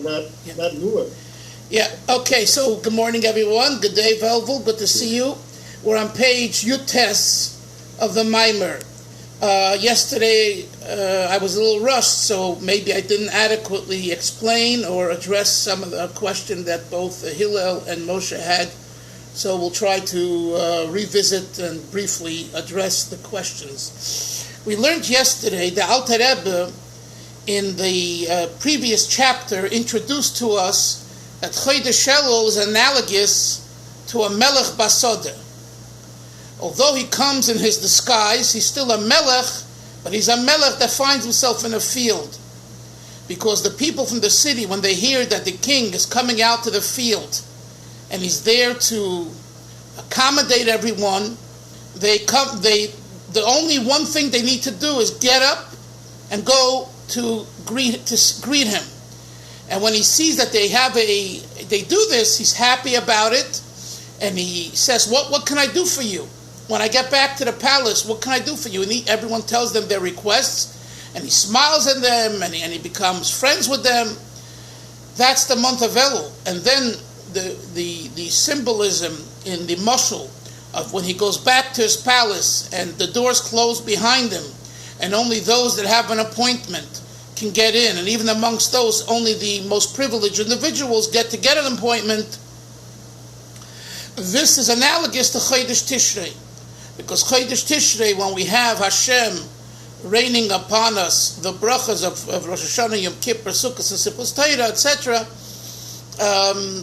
not newer. Yeah, okay, so good morning, everyone. Good day, Velvel. Good to see you. We're on page Yutes of the Maimer. Yesterday, I was a little rushed, so maybe I didn't adequately explain or address some of the question that both Hillel and Moshe had. So we'll try to revisit and briefly address the questions. We learned yesterday the Alter Rebbe, in the previous chapter, introduced to us that Chodesh Elul is analogous to a Melech Basodeh. Although he comes in his disguise, he's still a Melech, but he's a Melech that finds himself in a field. Because the people from the city, when they hear that the king is coming out to the field, and he's there to accommodate everyone, the only one thing they need to do is get up and go to greet him. And when he sees that they do this, he's happy about it, and he says, "What can I do for you? When I get back to the palace, what can I do for you?" And everyone tells them their requests, and he smiles at them, and he becomes friends with them. That's the month of Elul. And then the symbolism in the mashal of when he goes back to his palace and the doors close behind him, and only those that have an appointment can get in, and even amongst those, only the most privileged individuals get an appointment. This is analogous to Chodesh Tishrei, because Chodesh Tishrei, when we have Hashem raining upon us the brachas of Rosh Hashanah, Yom Kippur, Sukkot, and Sipos Torah, etc.,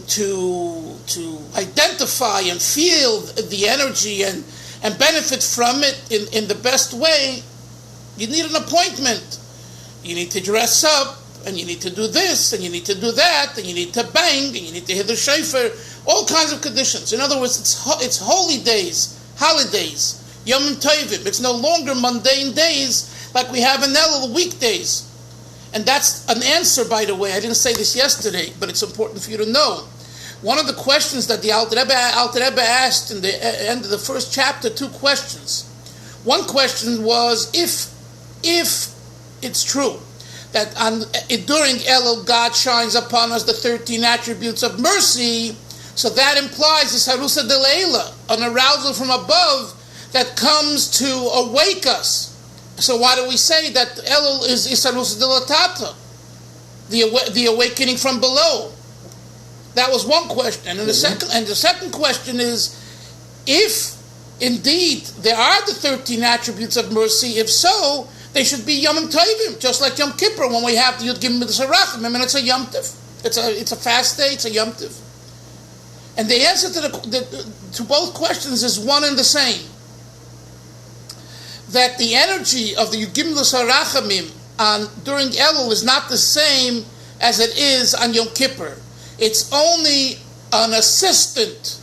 to identify and feel the energy and benefit from it in the best way, you need an appointment. You need to dress up, and you need to do this, and you need to do that, and you need to bang, and you need to hear the shofar, all kinds of conditions. In other words, it's holy days, holidays, Yom Tovim. It's no longer mundane days like we have in Elul, weekdays. And that's an answer, by the way. I didn't say this yesterday, but it's important for you to know. One of the questions that the Alter Rebbe asked in the end of the first chapter, two questions. One question was, if it's true that during Elul God shines upon us the 13 attributes of mercy, so that implies this harusa de leila, an arousal from above that comes to awake us. So why do we say that Elul is harusa de latata, the awakening from below? That was one question, and the second question is, if indeed there are the 13 attributes of mercy, if so, they should be Yom Tovim, just like Yom Kippur, when we have the Yud Gimel Midas Harachamim, and it's a Yom Tov. It's a fast day, it's a Yom Tov. And the answer to both questions is one and the same. That the energy of the Yud Gimel Midas Harachamim during Elul is not the same as it is on Yom Kippur. It's only an assistant.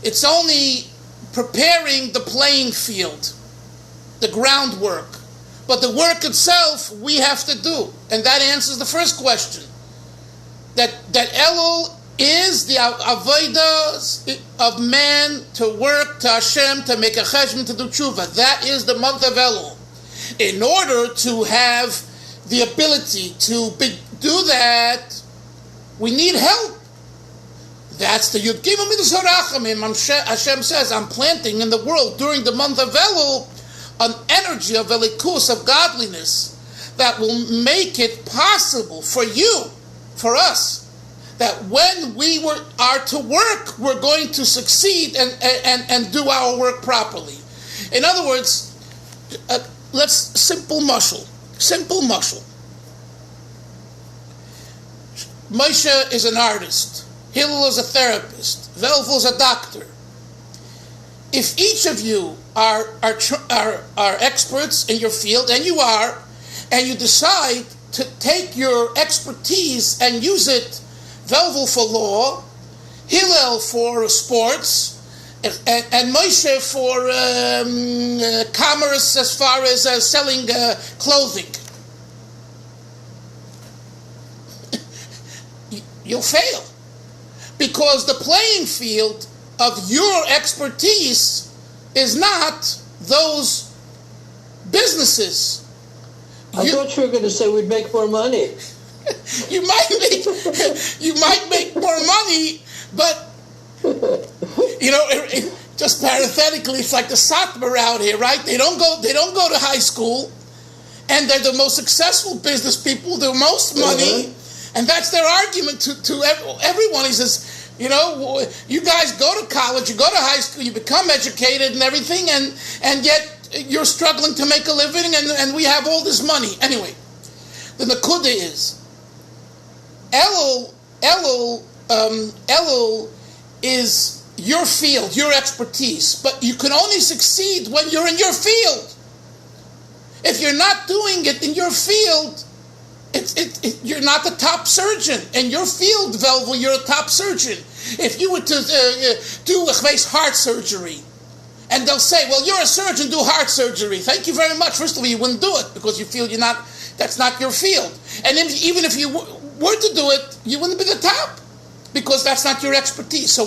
It's only preparing the playing field, the groundwork. But the work itself, we have to do. And that answers the first question. That Elul is the avodah of man to work to Hashem, to make a cheshbon, to do tshuva. That is the month of Elul. In order to have the ability to do that, we need help. That's the Yud Gimel Midas Harachamim. Hashem says, I'm planting in the world during the month of Elul an energy of elikus, of godliness, that will make it possible for you, for us, that when we are to work, we're going to succeed and do our work properly. In other words, simple mashal. Moshe is an artist. Hillel is a therapist. Velvel is a doctor. If each of you are experts in your field, and you are, and you decide to take your expertise and use it, Velvel for law, Hillel for sports, and Moshe for commerce as far as selling clothing, you'll fail. Because the playing field of your expertise is not those businesses. I thought you were going to say we'd make more money. You might make, parenthetically, it's like the Satmar out here, right? They don't go to high school, and they're the most successful business people, the most money, and that's their argument to everyone. He says, you know, you guys go to college, you go to high school, you become educated and everything, and yet you're struggling to make a living, and we have all this money. Anyway, the Nakuda is, Elul is your field, your expertise, but you can only succeed when you're in your field. If you're not doing it in your field, you're not the top surgeon. In your field, Velvel, you're a top surgeon. If you were to do heart surgery, and they'll say, well, you're a surgeon, do heart surgery. Thank you very much. First of all, you wouldn't do it because you feel that's not your field. And even if you were to do it, you wouldn't be the top because that's not your expertise. So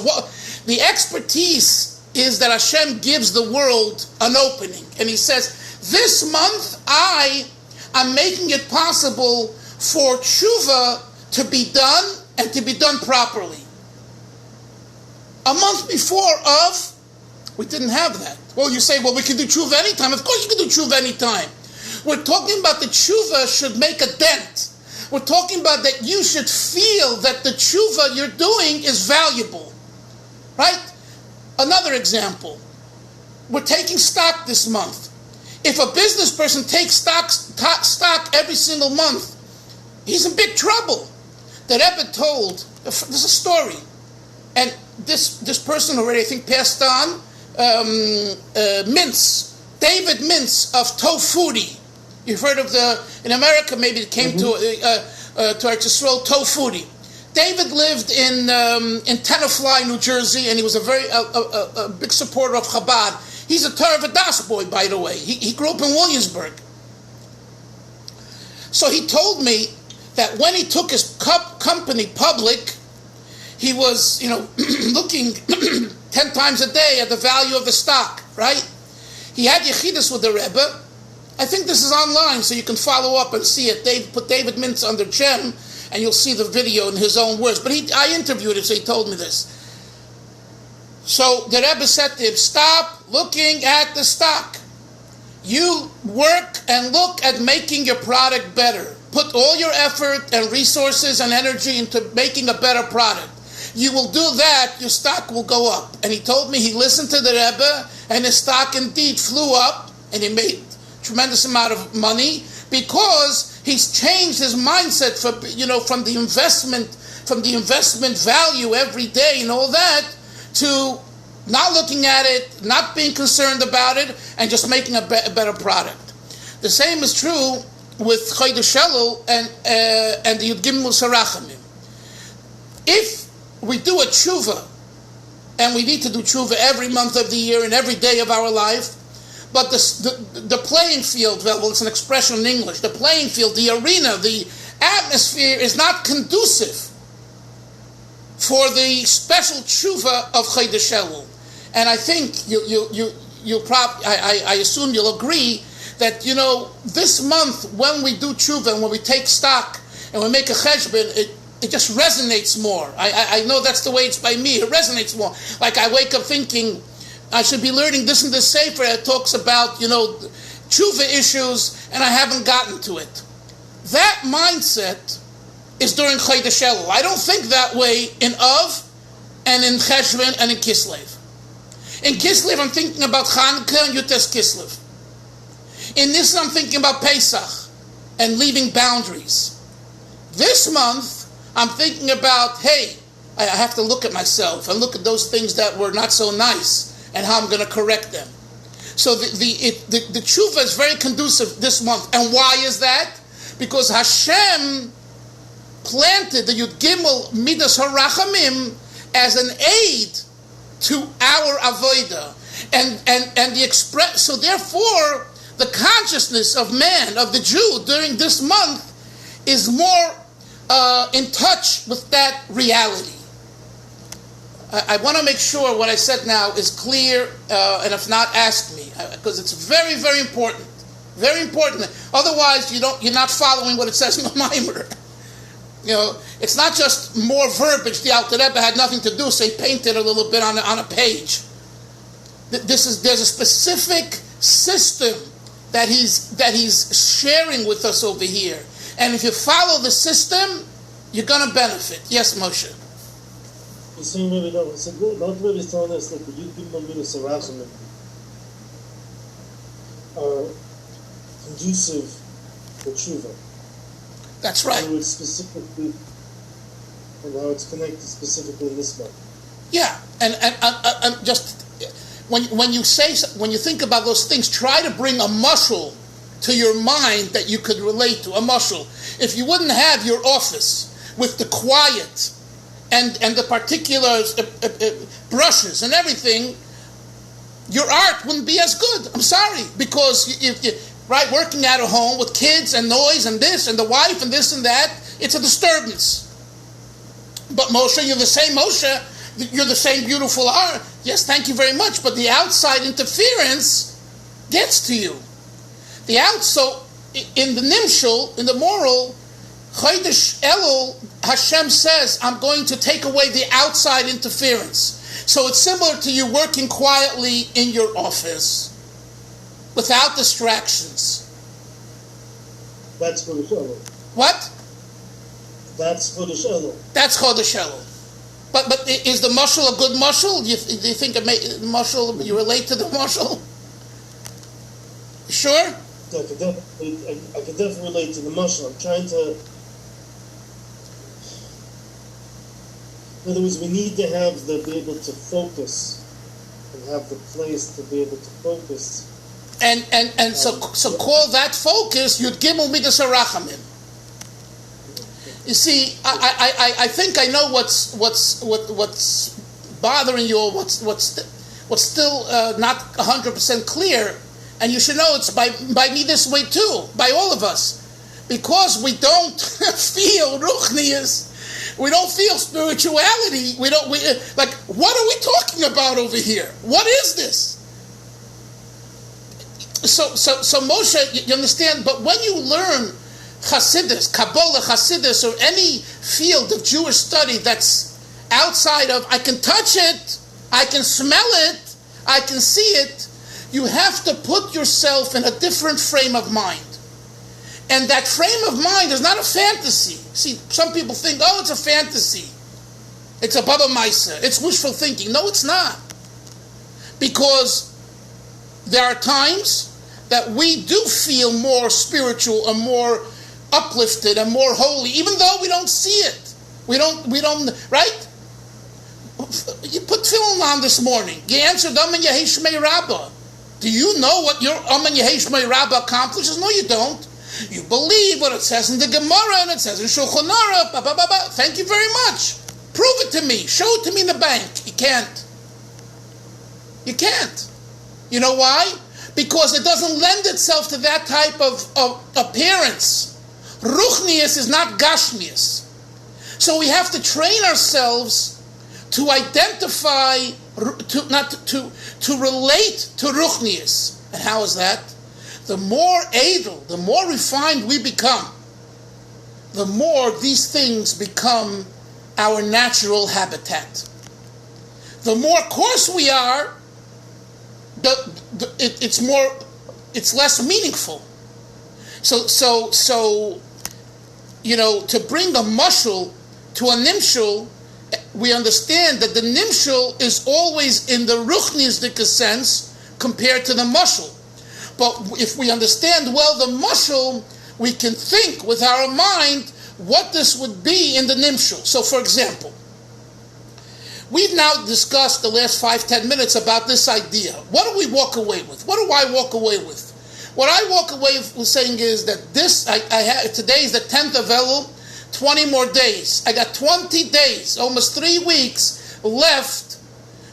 the expertise is that Hashem gives the world an opening. And he says, this month I'm making it possible for tshuva to be done and to be done properly. A month before we didn't have that. Well, you say, well, we can do tshuva anytime. Of course you can do tshuva anytime. We're talking about the tshuva should make a dent. We're talking about that you should feel that the tshuva you're doing is valuable. Right? Another example. We're taking stock this month. If a business person takes stock every single month, he's in big trouble. The Rebbe told, there's a story, and this person already, I think, passed on, David Mintz of Tofudi. You've heard of in America, maybe it came to Eretz Yisrael, Tofudi. David lived in Tenafly, New Jersey, and he was a big supporter of Chabad. He's a Torah V'das boy, by the way. He grew up in Williamsburg. So he told me that when he took his company public, he was, looking 10 times a day at the value of the stock, right? He had Yechidus with the Rebbe. I think this is online, so you can follow up and see it. Put David Mintz under Gem, and you'll see the video in his own words. But I interviewed him, so he told me this. So the Rebbe said to him, stop looking at the stock. You work and look at making your product better. Put all your effort and resources and energy into making a better product. You will do that, your stock will go up. And he told me he listened to the Rebbe, and his stock indeed flew up, and he made a tremendous amount of money because he's changed his mindset from the investment value every day and all that to not looking at it, not being concerned about it, and just making a better product. The same is true with Chodesh Elul and the Yud Gimel Sarachamim. If we do a tshuva, and we need to do tshuva every month of the year and every day of our life, but the playing field, well, it's an expression in English, the playing field, the arena, the atmosphere is not conducive for the special tshuva of Chodesh Elul. And I think I assume you'll agree that, this month when we do tshuva and when we take stock and we make a cheshbon, it just resonates more. I know that's the way it's by me. It resonates more. Like I wake up thinking, I should be learning this and this sefer that talks about, tshuva issues, and I haven't gotten to it. That mindset is during Chodesh Elul. I don't think that way in Av and in Cheshvan and in Kislev. In Kislev, I'm thinking about Chanukah and Yutes Kislev. In this, I'm thinking about Pesach and leaving boundaries. This month, I'm thinking about, hey, I have to look at myself and look at those things that were not so nice and how I'm going to correct them. So the tshuva is very conducive this month. And why is that? Because Hashem planted the Yud Gimel Midas HaRachamim as an aid to our avodah, and the express. So therefore, the consciousness of man, of the Jew, during this month, is more in touch with that reality. I want to make sure what I said now is clear, and if not, ask me, because it's very, very important. Very important. Otherwise, you're not following what it says in the Maimer. It's not just more verbiage. The Alter Rebbe had nothing to do, so he painted a little bit on a page. There's a specific system that he's sharing with us over here. And if you follow the system, you're going to benefit. Yes, Moshe. He's saying maybe no. Not really telling us that the Yud Gimel Minus Arachim are conducive for tshuva. That's right. And specifically, and how it's connected specifically in this month. Yeah, and just when you think about those things, try to bring a mushal to your mind that you could relate to. A mushal. If you wouldn't have your office with the quiet and the particular brushes and everything, your art wouldn't be as good. I'm sorry, because if you working at a home with kids and noise and this and the wife and this and that, it's a disturbance. But Moshe, you're the same Moshe. You're the same beautiful art. Yes, thank you very much. But the outside interference gets to you. So in the nimshul, in the moral, Chodesh Elul, Hashem says, I'm going to take away the outside interference. So it's similar to you working quietly in your office, without distractions. That's Chodesh Elul. What? That's Chodesh Elul. That's Chodesh Elul. But is the mushal a good mushal? Do you think mushal, you relate to the mushal? Sure? I could definitely relate to the mushal. I'm trying to... In other words, we need to be able to focus and have the place to be able to focus. And so call that focus Yud Gimel Midas Harachamim. You see, I think I know what's bothering you, or what's still not 100% clear, and you should know it's by me this way too, by all of us, because we don't feel ruchnius, we don't feel spirituality. What are we talking about over here? What is this? So Moshe, you understand? But when you learn Chassidus, Kabbalah, Chassidus, or any field of Jewish study that's outside of, I can touch it, I can smell it, I can see it, you have to put yourself in a different frame of mind. And that frame of mind is not a fantasy. See, some people think, it's a fantasy. It's a Baba Maisa. It's wishful thinking. No, it's not. Because there are times that we do feel more spiritual and more uplifted and more holy, even though we don't see it. We don't, right? You put tefillin on this morning. You answered Amen Yehi Shmei Rabbah. Do you know what your Amen Yehi Shmei Rabbah accomplishes? No, you don't. You believe what it says in the Gemara and it says in Shulchan Aruch. Thank you very much. Prove it to me. Show it to me in the bank. You can't. You can't. You know why? Because it doesn't lend itself to that type of appearance. Ruchnius is not Gashmius. So we have to train ourselves to identify, to relate to Ruchnius. And how is that? The more edel, the more refined we become, the more these things become our natural habitat. The more coarse we are, it's less meaningful. So to bring a mushal to a nimshul, we understand that the nimshul is always in the ruchnistic sense compared to the mushal. But if we understand well the mushal, we can think with our mind what this would be in the nimshul. So, for example, we've now discussed the last 5-10 minutes about this idea. What do we walk away with? What do I walk away with? What I walk away with saying is that today is the 10th of Elul, 20 more days. I got 20 days, almost 3 weeks left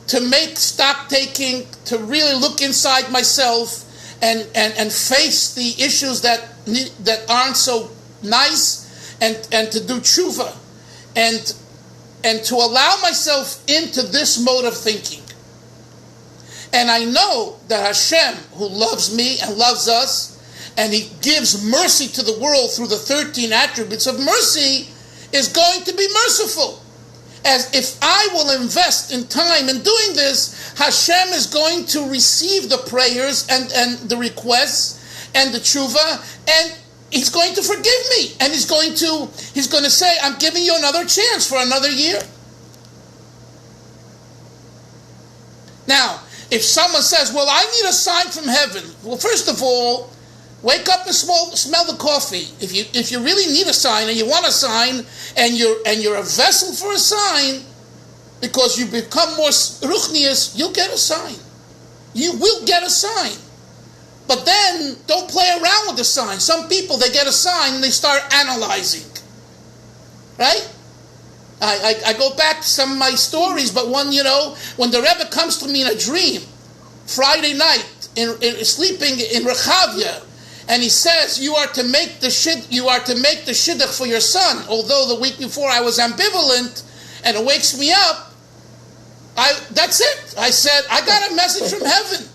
to make stock taking, to really look inside myself and face the issues that aren't so nice, and to do tshuva, and to allow myself into this mode of thinking. And I know that Hashem, who loves me and loves us, and He gives mercy to the world through the 13 attributes of mercy, is going to be merciful. as if I will invest in time in doing this, Hashem is going to receive the prayers and the requests and the tshuva, and He's going to forgive me, and He's going to say, I'm giving you another chance for another year. Now, if someone says, well, I need a sign from heaven, well, first of all, wake up and smell the coffee. If you really need a sign and you want a sign, and you're a vessel for a sign, because you become more ruchnius, you'll get a sign. You will get a sign. But then, don't play around with the sign. Some people, they get a sign and they start analyzing. Right? I go back to some of my stories, but when the Rebbe comes to me in a dream, Friday night, sleeping in Rechavia, and he says, you are to make the shidduch for your son, although the week before I was ambivalent, and it wakes me up, that's it. I said, I got a message from heaven.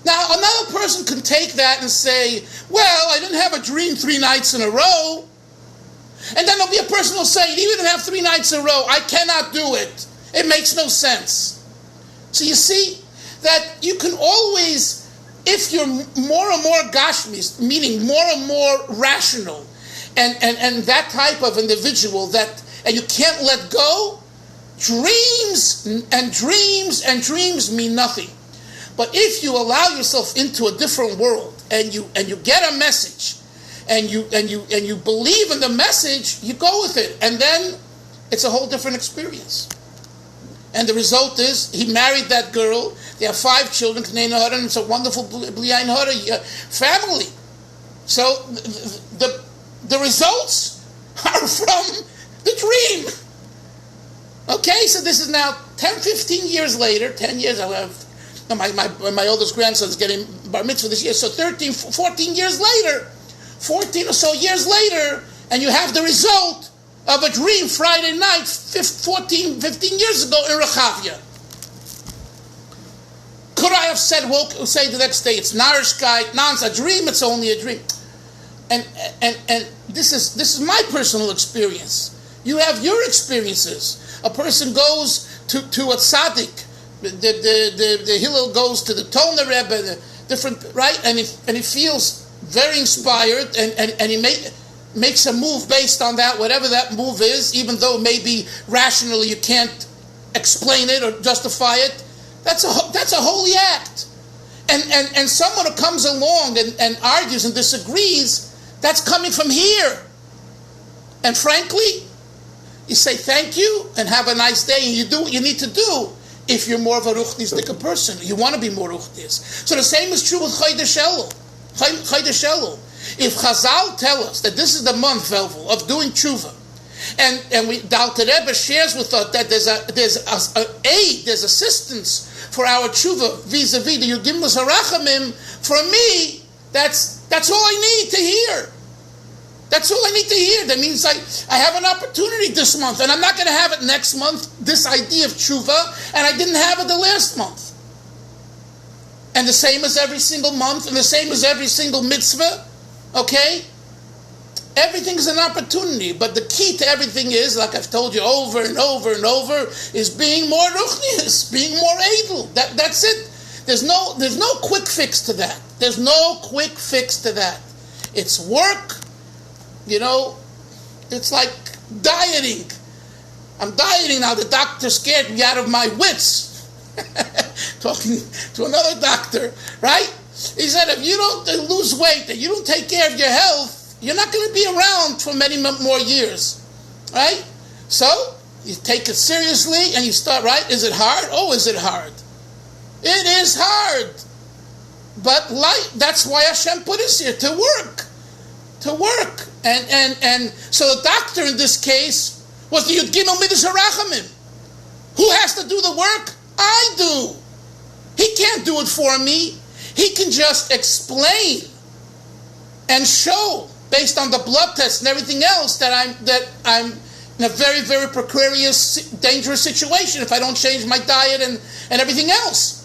Now, another person can take that and say, well, I didn't have a dream 3 nights in a row. And then there'll be a person who'll say, you didn't have 3 nights in a row. I cannot do it. It makes no sense. So you see that you can always, if you're more and more gashmis, meaning more and more rational, and that type of individual, and you can't let go, dreams mean nothing. But if you allow yourself into a different world, and you get a message, and you believe in the message, you go with it, and then it's a whole different experience. And the result is, he married that girl. They have 5 children. And it's a wonderful family. So the results are from the dream. Okay, so this is now 10, 15 years later. 10 years. My oldest grandson is getting bar mitzvah this year. So 13, 14 years later. 14 or so years later, and you have the result of a dream Friday night 15 years ago in Rechavia. Could I have say the next day, it's narishkeit, it's a dream, it's only a dream. And this is my personal experience. You have your experiences. A person goes to a tzaddik, the Hillel goes to the Tolner Rebbe, the different, right? And he feels very inspired, and he makes a move based on that, whatever that move is, even though maybe rationally you can't explain it or justify it. That's a holy act. And someone who comes along and argues and disagrees, that's coming from here. And frankly, you say thank you and have a nice day, and you do what you need to do if you're more of a ruchnistic person. You want to be more ruchnis. So the same is true with Chodesh Elul. If Chazal tell us that this is the month of doing tshuva, and the Alter Rebbe shares with us that there's assistance for our tshuva vis-a-vis the Yugimus Harachamim, for me, that's all I need to hear. That's all I need to hear. That means I have an opportunity this month, and I'm not going to have it next month, this idea of tshuva, and I didn't have it the last month. And the same as every single month, and the same as every single mitzvah, okay? Everything is an opportunity, but the key to everything is, like I've told you over and over and over, is being more ruchnius, being more edel. That's it. There's no quick fix to that. There's no quick fix to that. It's work, it's like dieting. I'm dieting now. The doctor scared me out of my wits. Talking to another doctor, right? He said, if you don't lose weight and you don't take care of your health, you're not going to be around for many more years, right? So you take it seriously and you start, right? Is it hard? Oh, is it hard? It is hard. But that's why Hashem put us here, to work. And so the doctor in this case was the Yud Gimel Midas Harachamim. Who has to do the work? I do. He can't do it for me. He can just explain and show, based on the blood tests and everything else, that I'm in a very, very precarious, dangerous situation if I don't change my diet and everything else.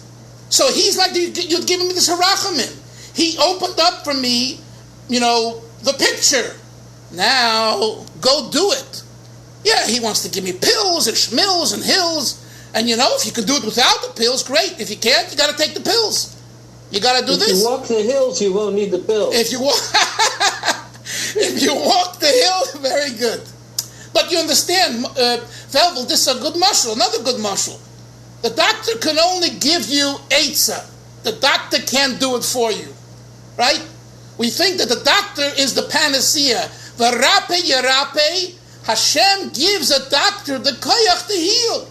So he's like, you're giving me this harachamim. He opened up for me, the picture. Now, go do it. Yeah, he wants to give me pills and schmills and hills. And if you can do it without the pills, great. If you can't, you got to take the pills. You got to do this. If you walk the hills, you won't need the pills. If you walk the hill, very good. But you understand, Velvel, this is a good mashal, another good mashal. The doctor can only give you eitzah. The doctor can't do it for you, right? We think that the doctor is the panacea. V'rape yerape, Hashem gives a doctor the koyach to heal.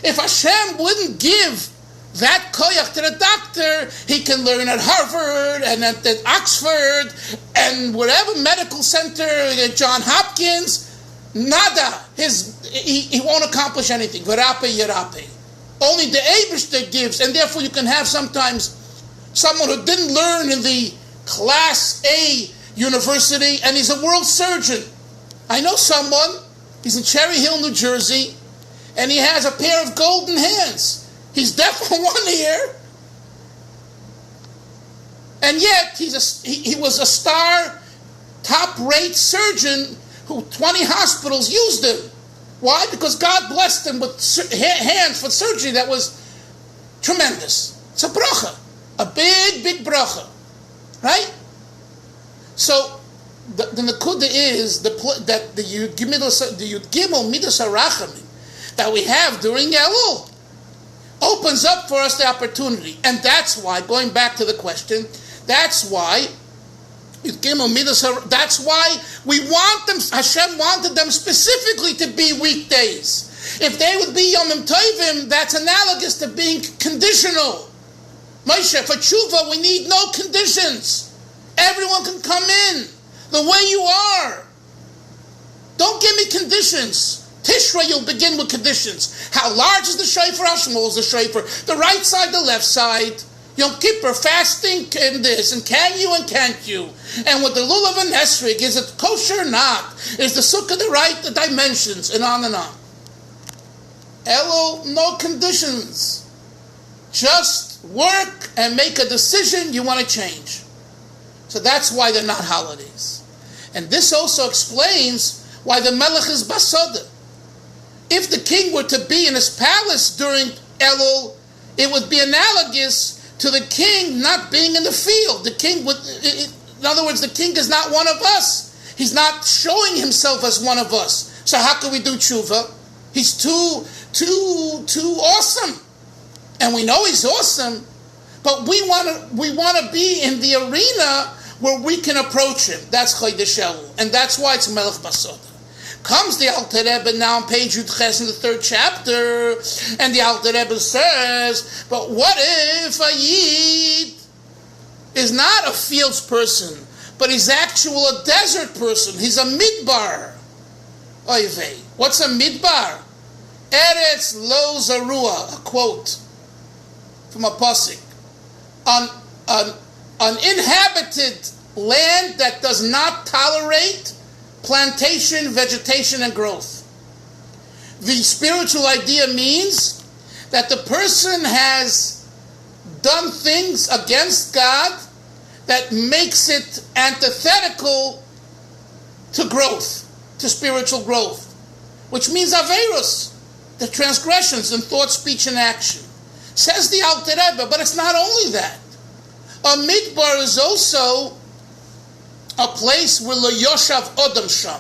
If Hashem wouldn't give that koyach to the doctor, he can learn at Harvard and at Oxford and whatever medical center, John Hopkins, nada. He won't accomplish anything. V'rape yerape. Only the Eibishter gives, and therefore you can have sometimes someone who didn't learn in the Class A university, and he's a world surgeon. I know someone, he's in Cherry Hill, New Jersey, and he has a pair of golden hands. He's deaf on one ear, and yet he was a star, top-rate surgeon who 20 hospitals used him. Why? Because God blessed him with hands for surgery that was tremendous. It's a bracha. A big, big bracha. Right? So, the nekuda is the Yud Gimel Midas HaRachamim that we have during Elul opens up for us the opportunity. And that's why, going back to the question, that's why that's why we want them, Hashem wanted them specifically to be weekdays. If they would be Yomim Tovim, that's analogous to being conditional. Moshe, for tshuva, we need no conditions. Everyone can come in the way you are. Don't give me conditions. Tishrei, you'll begin with conditions. How large is the shofar? How small is the shofar? The right side, the left side. Yom Kippur, fasting and this, and can you and can't you? And with the lulav and esrig, is it kosher or not? Is the sukkah the right dimensions? And on and on. Elul, no conditions. Just work and make a decision you want to change. So that's why they're not holidays. And this also explains why the melech is basoda. If the king were to be in his palace during Elul, it would be analogous to the king not being in the field. The king would, in other words, the king is not one of us. He's not showing himself as one of us. So how can we do tshuva? He's too awesome. And we know he's awesome, but we want to be in the arena where we can approach him. That's Chodesh Elul. And that's why it's Melech Basoda. Comes the Alter Rebbe now on page Yud Ches in the 3rd chapter, and the Alter Rebbe says, but what if a Yid is not a fields person, but he's actually a desert person? He's a midbar. Oy vey. What's a midbar? Eretz lo zarua, a quote from a pasuk. An inhabited land that does not tolerate plantation, vegetation, and growth. The spiritual idea means that the person has done things against God that makes it antithetical to growth, to spiritual growth, which means Averos, the transgressions in thought, speech, and action. Says the Alter Rebbe, but it's not only that. A midbar is also a place where lo yoshav odom sham.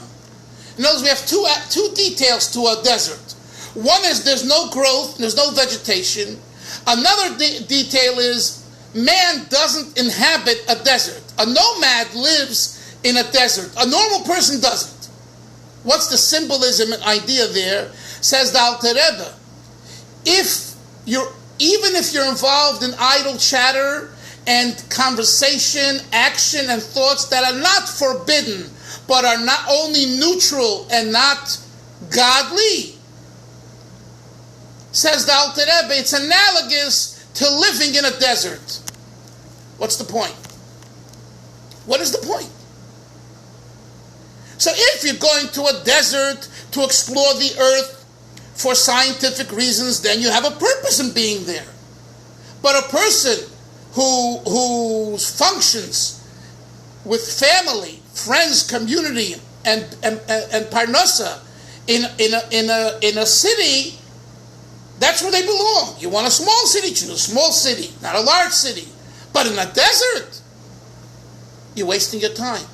In other words, we have two details to a desert. One is there's no growth, there's no vegetation. Another detail is man doesn't inhabit a desert. A nomad lives in a desert. A normal person doesn't. What's the symbolism and idea there? Says the Alter Rebbe, even if you're involved in idle chatter and conversation, action, and thoughts that are not forbidden, but are not only neutral and not godly, says the Alter Rebbe, it's analogous to living in a desert. What's the point? What is the point? So if you're going to a desert to explore the earth for scientific reasons, then you have a purpose in being there. But a person who functions with family, friends, community, and parnasa In a city, that's where they belong. You want a small city, choose a small city, not a large city. But in a desert, you're wasting your time.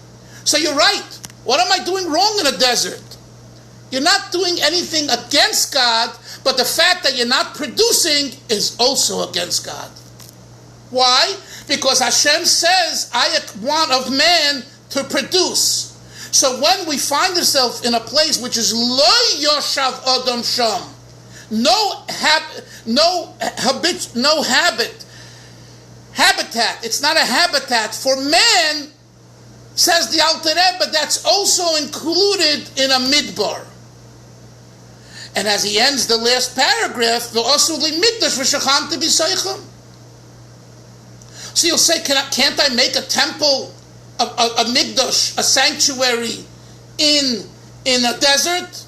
So you're right. What am I doing wrong in a desert? You're not doing anything against God, but the fact that you're not producing is also against God. Why? Because Hashem says, I want of man to produce. So when we find ourselves in a place which is lo yoshav adam sham, no habitat. It's not a habitat for man, says the Alter Rebbe, that's also included in a midbar. And as he ends the last paragraph, so you'll say, can't I make a temple, a mikdash, a sanctuary in a desert?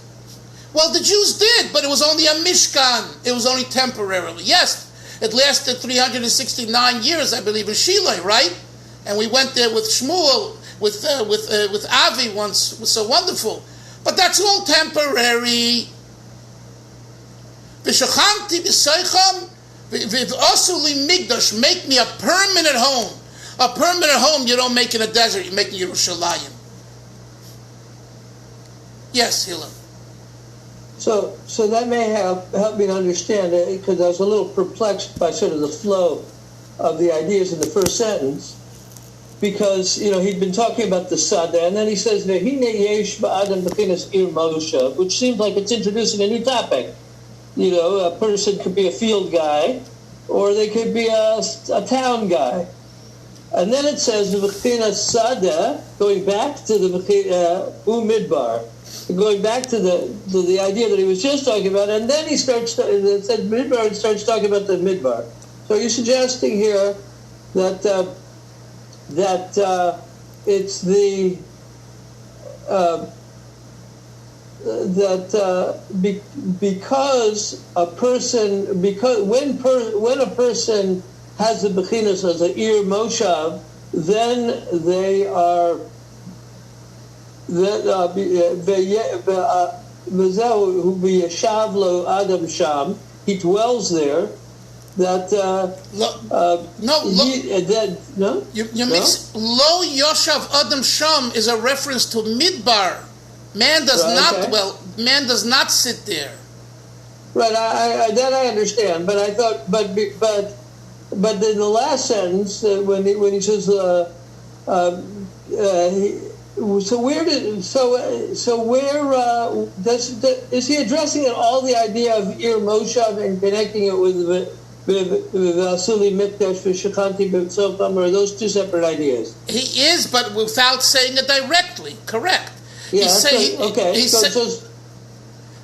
Well, the Jews did, but it was only a mishkan. It was only temporarily. Yes, it lasted 369 years, I believe, in Shiloh, right? And we went there with Shmuel, with Avi once. It was so wonderful. But that's all temporary. V'shachanti b'seicham v'osuli migdash. Make me a permanent home. A permanent home you don't make in a desert. You make in Yerushalayim. Yes, Hillel. So that may help me to understand it, because I was a little perplexed by sort of the flow of the ideas in the first sentence, because he'd been talking about the Sada, and then he says Vehine yesh ba'adam b'chinas ir moshav, which seems like it's introducing a new topic. A person could be a field guy, or they could be a town guy, and then it says v'chinas Sada, going back to the midbar. Going back to the idea that he was just talking about, and then he starts midbar and starts talking about the midbar. So you're suggesting here that it's the because when a person has the bechinas as a ir moshav, then they are. That he dwells there. That you mix lo yoshav adam sham is a reference to midbar. Man does not dwell. Man does not sit there. Right. That I understand, but I thought, but in the last sentence when he says is he addressing all the idea of Ir Moshav and connecting it with Vasuli Mikdash V'Shachanti B'Tzofam, or are those two separate ideas? He is, but without saying it directly. Correct. Yeah.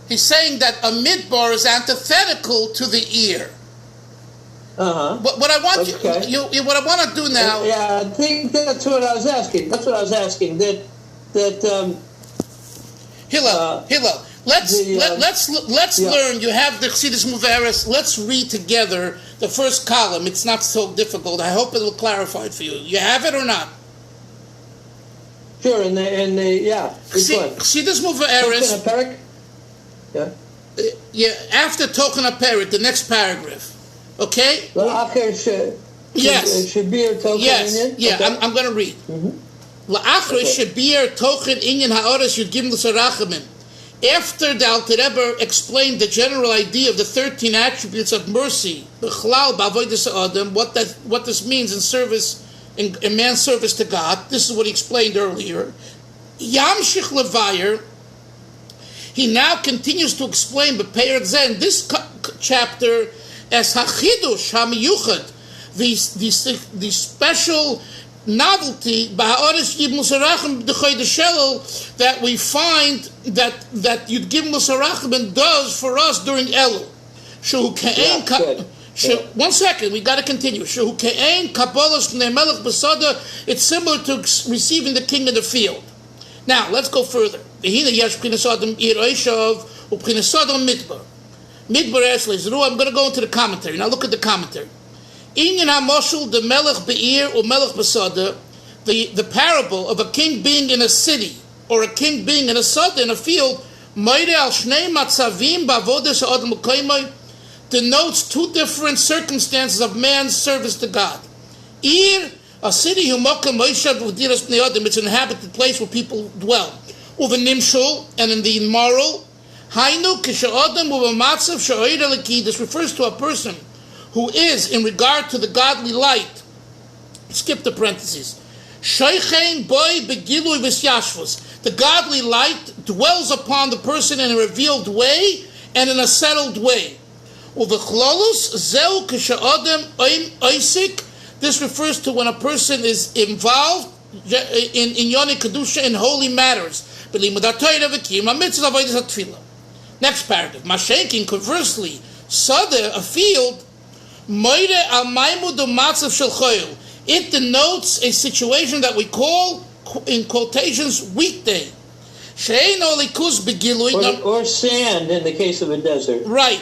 He's saying that a midbar is antithetical to the ear. What I want what I want to do now. Yeah, I think that's what I was asking. That Hillel. Let's learn. You have the Chassidus Muveres. Let's read together the first column. It's not so difficult. I hope it will clarify it for you. You have it or not? Sure. Chassidus Muveres. Yeah. After Tochen HaPerik, the next paragraph. Okay? Yes. Yeah, I'm going to read. After the Alter Rebbe explained the general idea of the 13 attributes of mercy, what this means in service, in man's service to God, this is what he explained earlier. Yamshich Levayer, he now continues to explain this chapter as hachidush hamiyuchad, the special novelty that we find that Yud Gimel Musarachim does for us during Elul. One second, we got to continue. It's similar to receiving the king in the field. Now let's go further. I'm going to go into the commentary. Now look at the commentary. The parable of a king being in a city or a king being in a sada, in a field, Moire al shnei matzavim ba'avodas ha'adam l'koimoi denotes two different circumstances of man's service to God. Ir, a city who mokem moishav v'diras b'nei adam, it's an inhabited place where people dwell. Uvenimshul, and in the immoral. Hainu k'sha'adam uvematzav sha'oira l'ki. This refers to a person who is, in regard to the godly light, skip the parentheses, Sheichein boy begilui v'syashvus. The godly light dwells upon the person in a revealed way and in a settled way. Uvechlolus zeu k'sha'adam oisik. This refers to when a person is involved in yoni kedusha, in holy matters. Next paragraph. Mashenkin, conversely, sada, a field, moire al maimud matzav shel choil. It denotes a situation that we call, in quotations, weekday. Or sand in the case of a desert. Right.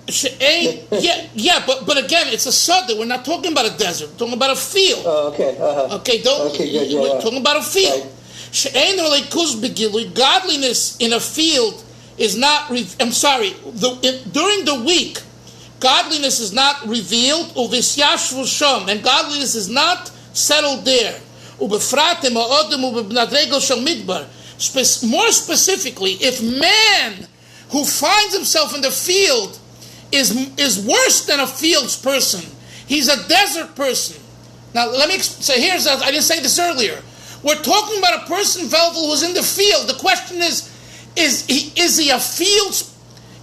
But again, it's a sada. We're not talking about a desert. We're talking about a field. Oh, okay. Okay, we're talking about a field. Right. Godliness in a field is not. During the week, godliness is not revealed, and godliness is not settled there. More specifically, if man who finds himself in the field is worse than a fields person, he's a desert person. Now let me say, I didn't say this earlier. We're talking about a person, Velvel, who's in the field. The question is he a fields?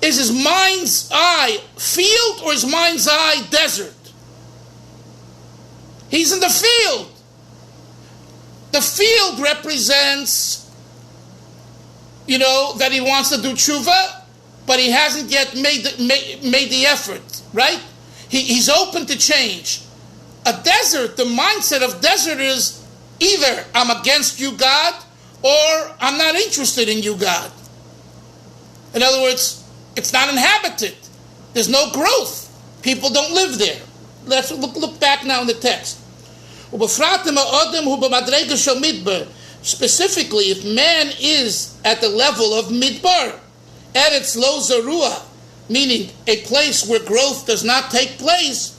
Is his mind's eye field or his mind's eye desert? He's in the field. The field represents, that he wants to do tshuva, but he hasn't yet made the effort, right? He's open to change. A desert, the mindset of desert is either I'm against you, God, or I'm not interested in you, God. In other words, it's not inhabited. There's no growth. People don't live there. Let's look back now in the text. Specifically, if man is at the level of midbar, eretz lo zarua, meaning a place where growth does not take place,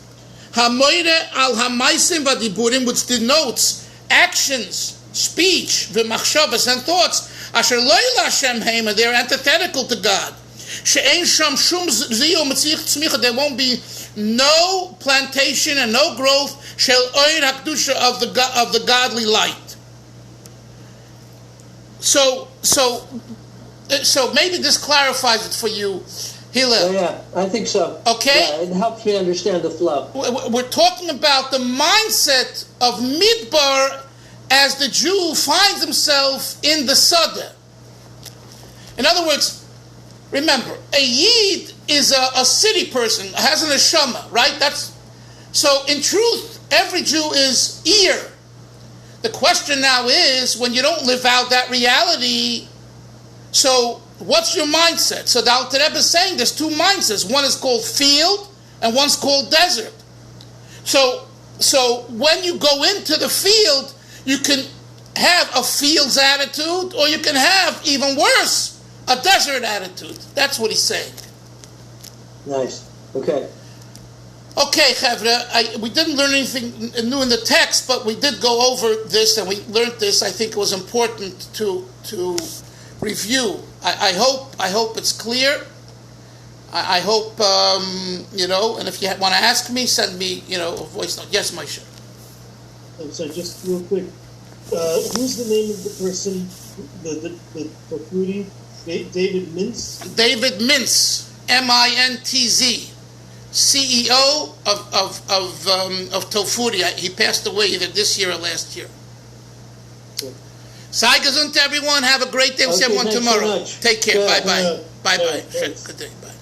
hamoire al hamaisim v'diburim, which denotes actions, speech, v'machshavas, and thoughts, asher lo ila Hashem heima, they're antithetical to God. She'ein sham shum zio mitziach tzmicha, there won't be no plantation and no growth, shel oir hakdusha, of the godly light. So maybe this clarifies it for you, Hillel. Yeah, I think so. Okay? Yeah, it helps me understand the flow. We're talking about the mindset of Midbar as the Jew finds himself in the Sada. In other words, remember, a Yid is a city person, has an neshama, right? So in truth, every Jew is Ir. The question now is, when you don't live out that reality, so what's your mindset? So the Alter Rebbe is saying there's two mindsets. One is called field, and one's called desert. So when you go into the field, you can have a field's attitude, or you can have, even worse, a desert attitude. That's what he's saying. Nice. Okay. Okay, Chevra, we didn't learn anything new in the text, but we did go over this, and we learned this. I think it was important to review. I hope it's clear. I hope, and if you want to ask me, send me, a voice note. Yes, Moshe. I'm sorry, just real quick. Who's the name of the person, the Tofuri? David Mintz? David Mintz, Mintz, CEO of Tofuri. He passed away either this year or last year. Sei gesund, everyone. Have a great day. We'll see everyone tomorrow. So Take care. Bye-bye. Bye-bye. Thanks. Good day. Bye.